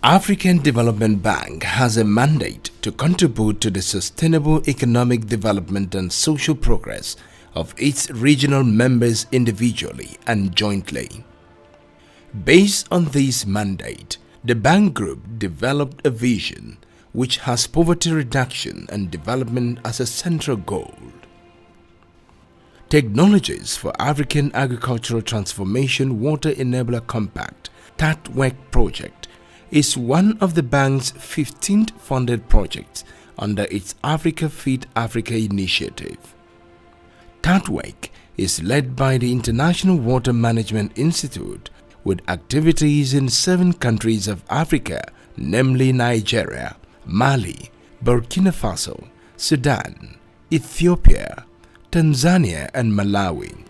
African Development Bank has a mandate to contribute to the sustainable economic development and social progress of its regional members individually and jointly. Based on this mandate, the bank group developed a vision which has poverty reduction and development as a central goal. Technologies for African Agricultural Transformation Water Enabler Compact TAAT-WEC project is one of the bank's 15th funded projects under its Africa Feed Africa initiative. TAAT-WEC is led by the International Water Management Institute with activities in 7 countries of Africa, namely Nigeria, Mali, Burkina Faso, Sudan, Ethiopia, Tanzania and Malawi.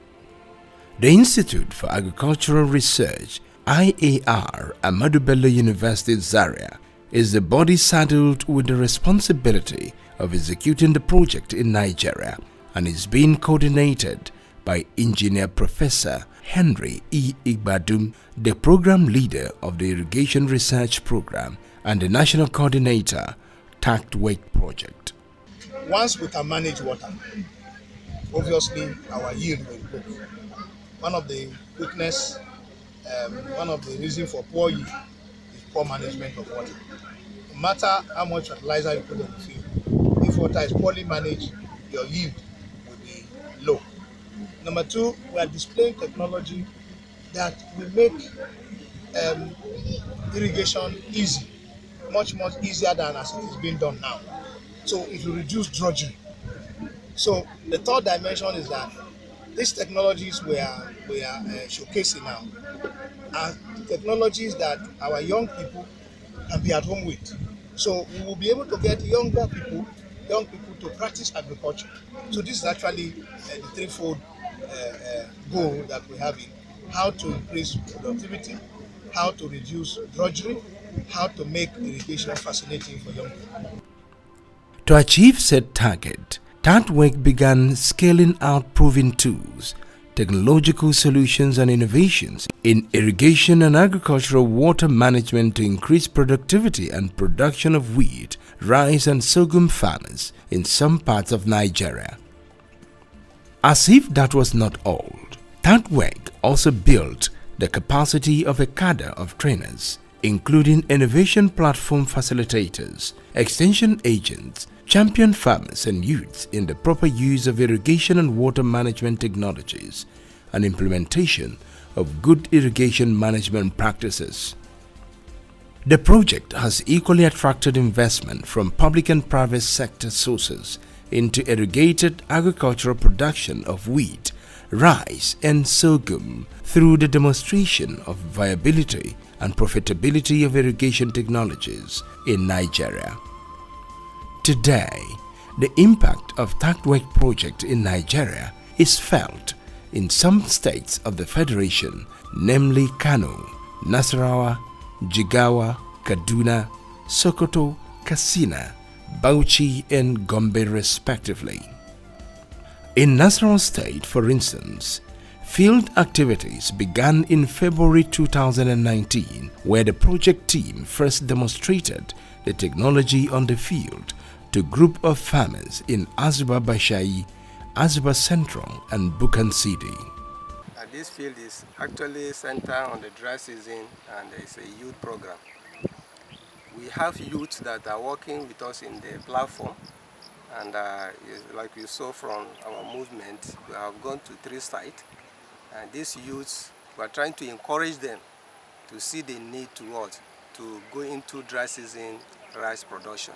The Institute for Agricultural Research, IAR, Ahmadu Bello University, Zaria, is the body saddled with the responsibility of executing the project in Nigeria and is being coordinated by Engineer Professor Henry Igbadun, the program leader of the Irrigation Research Program and the national coordinator, TAAT-WEC project. Once we can manage water, obviously our yield will improve. One of the weakness, one of the reasons for poor yield is poor management of water. No matter how much fertilizer you put on the field, if water is poorly managed, your yield will be low. Number 2, we are displaying technology that will make irrigation easy, much easier than as it is being done now. So it will reduce drudgery. So the third dimension is that these technologies we are showcasing now are technologies that our young people can be at home with. So we will be able to get young people to practice agriculture. So this is actually the threefold goal that we have in how to increase productivity, how to reduce drudgery, how to make irrigation fascinating for young people. To achieve said target, TAAT-WEC began scaling out proven tools, technological solutions and innovations in irrigation and agricultural water management to increase productivity and production of wheat, rice and sorghum farmers in some parts of Nigeria. As if that was not all, TAAT-WEC also built the capacity of a cadre of trainers, including innovation platform facilitators, extension agents, champion farmers and youths in the proper use of irrigation and water management technologies and implementation of good irrigation management practices. The project has equally attracted investment from public and private sector sources into irrigated agricultural production of wheat, rice and sorghum through the demonstration of viability and profitability of irrigation technologies in Nigeria. Today, the impact of TAAT-WEC project in Nigeria is felt in some states of the Federation, namely Kano, Nasarawa, Jigawa, Kaduna, Sokoto, Katsina, Bauchi and Gombe respectively. In Nasarawa State, for instance, field activities began in February 2019, where the project team first demonstrated the technology on the field to a group of farmers in Azuba Bashai, Azuba Central and Bukan City. This field is actually centered on the dry season and it's a youth program. We have youths that are working with us in the platform, and like you saw from our movement, we have gone to 3 sites, and these youths, we are trying to encourage them to see the need to go into dry season rice production.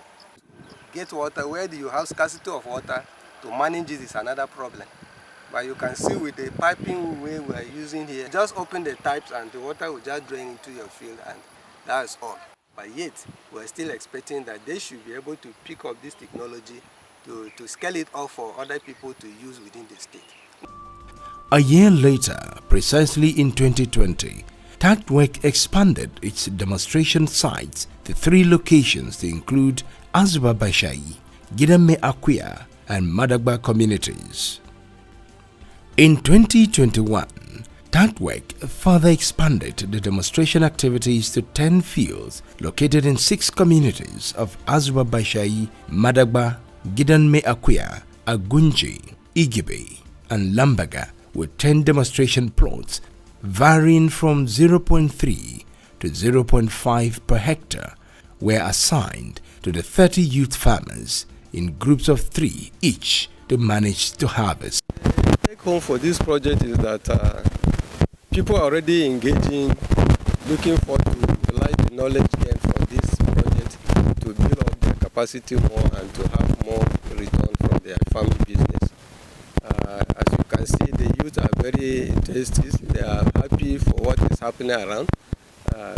Get water where you have scarcity of water, to manage it is another problem. But you can see with the piping way we are using here, just open the taps and the water will just drain into your field, and that's all. But yet, we're still expecting that they should be able to pick up this technology to scale it up for other people to use within the state. A year later, precisely in 2020, TAAT-WEC expanded its demonstration sites to 3 locations to include Azuba Bashai, Gidame Akwia and Madagba communities. In 2021, TAAT-WEC further expanded the demonstration activities to 10 fields located in 6 communities of Azwa Bashai, Madagba, Gidanme Akwia, Agunji, Igibe, and Lambaga, with 10 demonstration plots varying from 0.3 to 0.5 per hectare were assigned to the 30 youth farmers in groups of 3 each to manage to harvest. The take home for this project is that people are already engaging, looking forward to utilize the knowledge gained from this project to build up their capacity more and to have more return from their family business. As you can see, the youth are very interested. They are happy for what is happening around.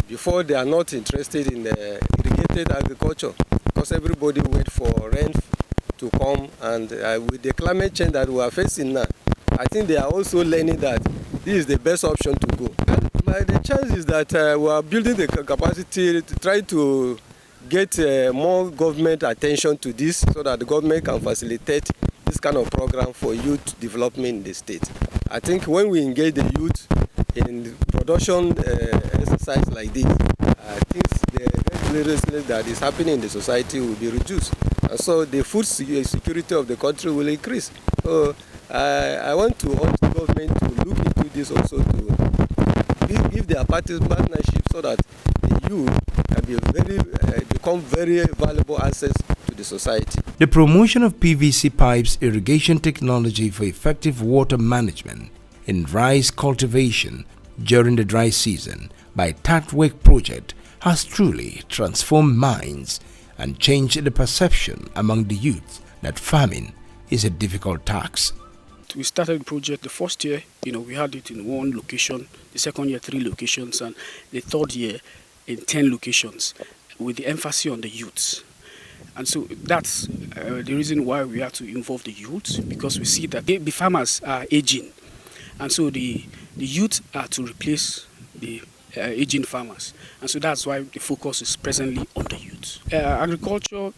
Before, they are not interested in irrigated agriculture because everybody wait for rain to come, and with the climate change that we are facing now, I think they are also learning that this is the best option to go. And the chance is that we are building the capacity to try to get more government attention to this so that the government can facilitate this kind of program for youth development in the state. I think when we engage the youth in production exercise like this, I think the restlessness that is happening in the society will be reduced. And so the food security of the country will increase. So I want to urge the government to look into this also, to give their partnership so that the youth can become very valuable assets to the society. The promotion of PVC pipes irrigation technology for effective water management in rice cultivation during the dry season by TAAT-WEC project has truly transformed minds and changed the perception among the youth that farming is a difficult task. We started the project the first year, we had it in 1 location, the second year 3 locations, and the third year in 10 locations, with the emphasis on the youths. And so that's the reason why we have to involve the youth, because we see that the farmers are aging, and so the youth are to replace the aging farmers, and so that's why the focus is presently on the youth. Agriculture,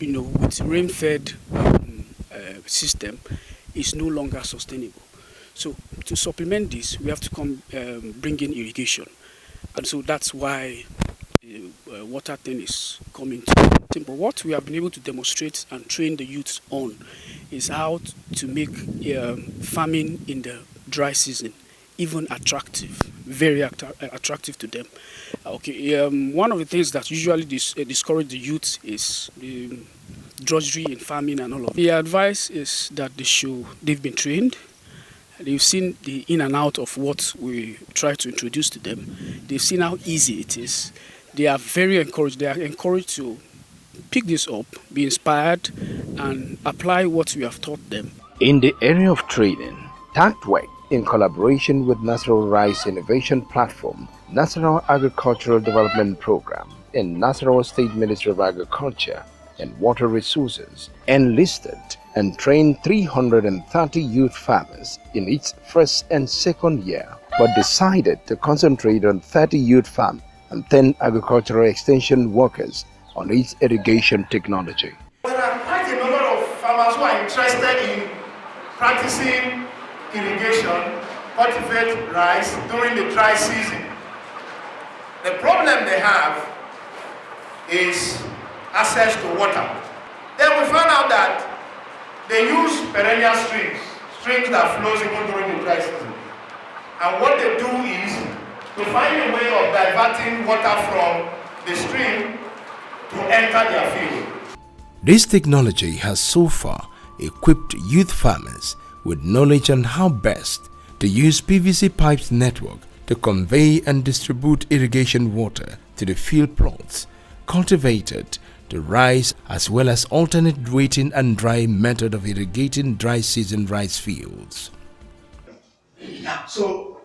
with rain-fed system, is no longer sustainable. So to supplement this, we have to bring in irrigation, and so that's why water thing is coming to. But what we have been able to demonstrate and train the youths on is how to make farming in the dry season even attractive, very attractive to them. One of the things that usually discourage the youth is the drudgery in farming and all of it. The advice is that they've been trained, they've seen the in and out of what we try to introduce to them, they've seen how easy it is. They are very encouraged. They are encouraged to pick this up, be inspired, and apply what we have taught them. In the area of training, TAAT-WEC, in collaboration with Nasarawa Rice Innovation Platform, Nasarawa Agricultural Development Program, and Nasarawa State Ministry of Agriculture and Water Resources, enlisted and trained 330 youth farmers in its first and second year, but decided to concentrate on 30 youth farmers and 10 agricultural extension workers on its irrigation technology. There are quite a number of farmers who are interested in practicing irrigation, cultivate rice during the dry season. The problem they have is access to water. Then we found out that they use perennial streams that flows even during the dry season. And what they do is to find a way of diverting water from the stream to enter their field. This technology has so far equipped youth farmers with knowledge on how best to use PVC pipes network to convey and distribute irrigation water to the field plots cultivated to rice, as well as alternate waiting and dry method of irrigating dry season rice fields. So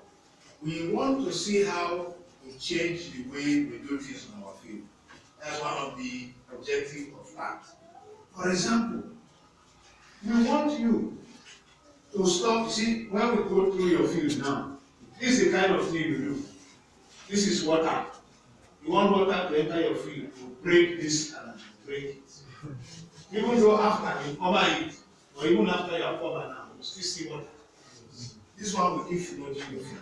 we want to see how we change the way we do things in our field. That's one of the objectives of that. For example, we want you to stop. See, when we go through your field now, this is the kind of thing you do. This is water. You want water to enter your field, you break this and break it. Even though after you cover it, or even after you have covered now, you still see water. This one will give flow to your field.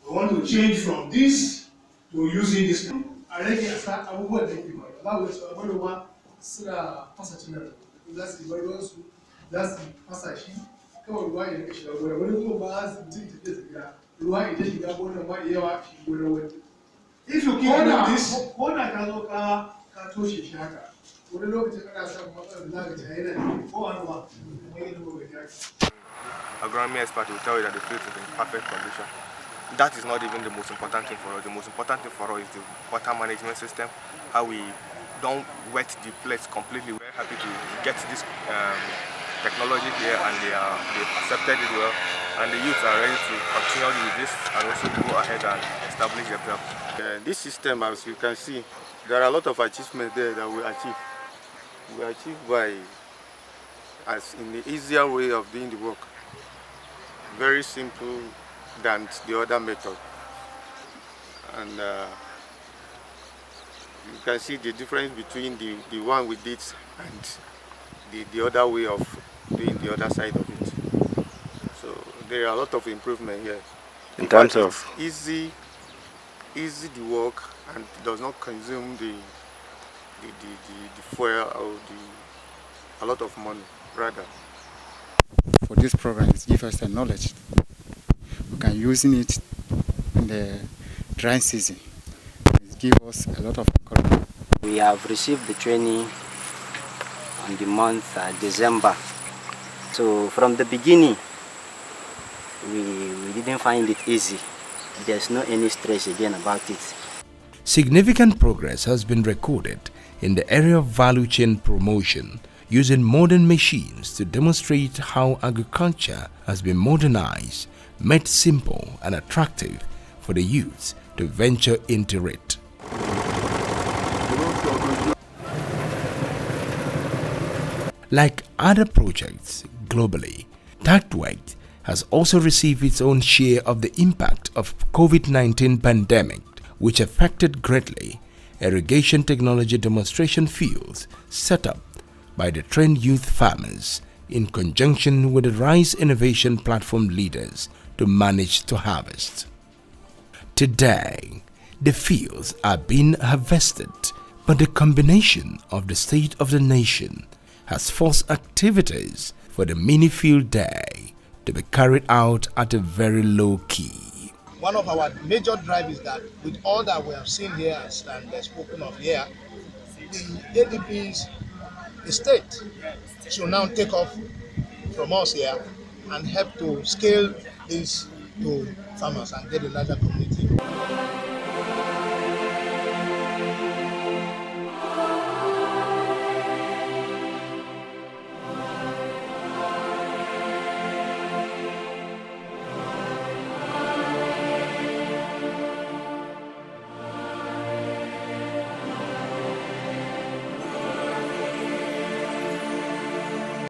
We want to change from this to using this. A rage abubuwan da ke faruwa. Za ku ga manoma suna fasa tunan za su yi barbansu, za su fasa shi, kawai ruwa ya rika shiga gona. Wani kuma ba za su ji tafiya su gida, ruwa ya shiga gona ma da yawa shi gona wani. If you keep doing this, ko da ka zo ka toshe shi haka, wani lokacin kana samun matsalar da za ka ci yana ko a ruwa, kuma yin ruwa bai dace. Agronomy expert will tell you that the field is in perfect condition. That is not even the most important thing for us. The most important thing for us is the water management system, how we don't wet the place completely. We're happy to get this technology here, and they've accepted it well, and the youths are ready to continue with this and also go ahead and establish themselves. This system, as you can see, there are a lot of achievements there that we achieve. We achieve by, as in the easier way of doing the work, very simple than the other method, and you can see the difference between the one we did and the other way of doing the other side of it. So there are a lot of improvement here. In terms of easy the work, and does not consume the fuel or a lot of money rather. For this program, it gives us the knowledge. We can using it in the dry season. It gives us a lot of encouragement. We have received the training on the month December. So from the beginning, we didn't find it easy. There's no any stress again about it. Significant progress has been recorded in the area of value chain promotion, using modern machines to demonstrate how agriculture has been modernized, made simple and attractive for the youths to venture into it. Like other projects globally, TAAT-WEC has also received its own share of the impact of COVID-19 pandemic, which affected greatly irrigation technology demonstration fields set up by the trained youth farmers in conjunction with the rice innovation platform leaders to manage to harvest. Today, the fields are being harvested, but the combination of the state of the nation has forced activities for the mini field day to be carried out at a very low key. One of our major drive is that with all that we have seen here and spoken of here, the ADPs, the state, should now take off from us here and help to scale this to farmers and get a larger community.